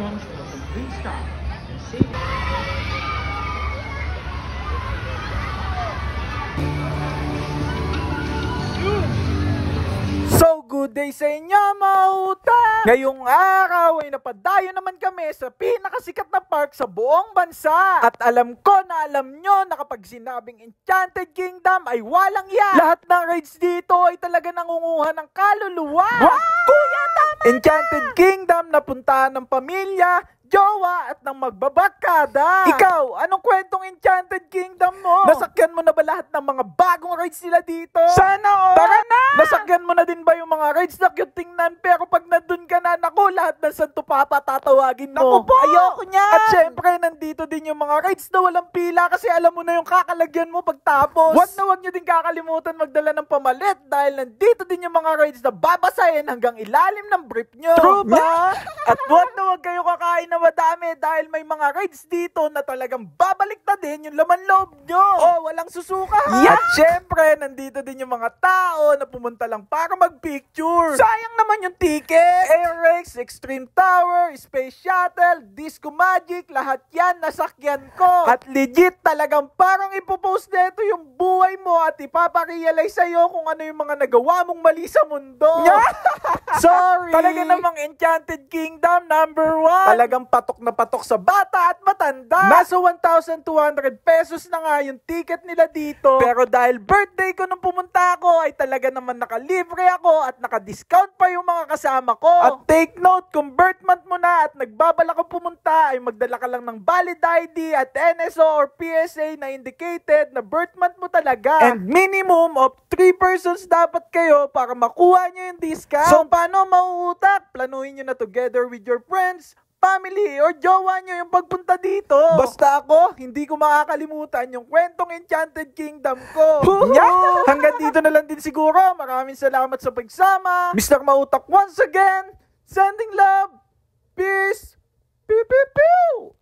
comes from a complete stop and saving. So, good day sa inyo, mga utang! Ngayong araw ay napadayo naman kami sa pinakasikat na park sa buong bansa. At alam ko na alam nyo na kapag sinabing Enchanted Kingdom ay walang yan. Lahat ng rides dito ay talaga nangunguha ng kaluluwa. Wow! Kuya, tama! Enchanted Kingdom na puntahan ng pamilya, jowa at ng magbabarkada. Ikaw, anong kwentong Enchanted Kingdom mo? Nasakyan mo na ba lahat ng mga bagong rides nila dito? Sana all! Tara na! Nasakyan mo na din ba yung mga rides na cute tingnan pero pag nandun ka na, naku, lahat ng Santo Papa tatawagin mo. Naku po! Ayoko niyan! At syempre, nandito din yung mga rides na walang pila kasi alam mo na yung kakalagyan mo pagtapos. Wag nyo din kakalimutan magdala ng pamalit dahil nandito din yung mga rides na babasahin hanggang ilalim ng brief nyo. True ba? At wag kayo kakain na madami dahil may mga rides dito na talagang babalik na din yung laman loob nyo. Oh, walang susuka. Yeah. At syempre, nandito din yung mga tao na pumunta lang para mag-picture. Sayang naman yung ticket. Airrex, Extreme Tower, Space Shuttle, Disco Magic, lahat yan nasakyan ko. At legit talagang parang ipopost nito yung buhay mo at ipaparealize sa'yo kung ano yung mga nagawa mong mali sa mundo. Sorry. Talaga namang Enchanted Kingdom #1. Talagang patok na patok sa bata at matanda. Nasa 1,200 pesos na nga yung ticket nila dito. Pero dahil birthday ko nung pumunta ako, ay talaga naman nakalibre ako at naka-discount pa yung mga kasama ko. At take note, kung birth month mo na at nagbabala ka pumunta, ay magdala ka lang ng valid ID at NSO or PSA na indicated na birth month mo talaga. And minimum of 3 persons dapat kayo para makuha nyo yung discount. So paano mauutak? Planuhin nyo na together with your friends, family, or jowa nyo yung pagpunta dito. Basta ako, hindi ko makakalimutan yung kwentong Enchanted Kingdom ko. Hanggang dito na lang din siguro. Maraming salamat sa pagsama. Mr. Mautak once again, sending love, peace, pew pew pew!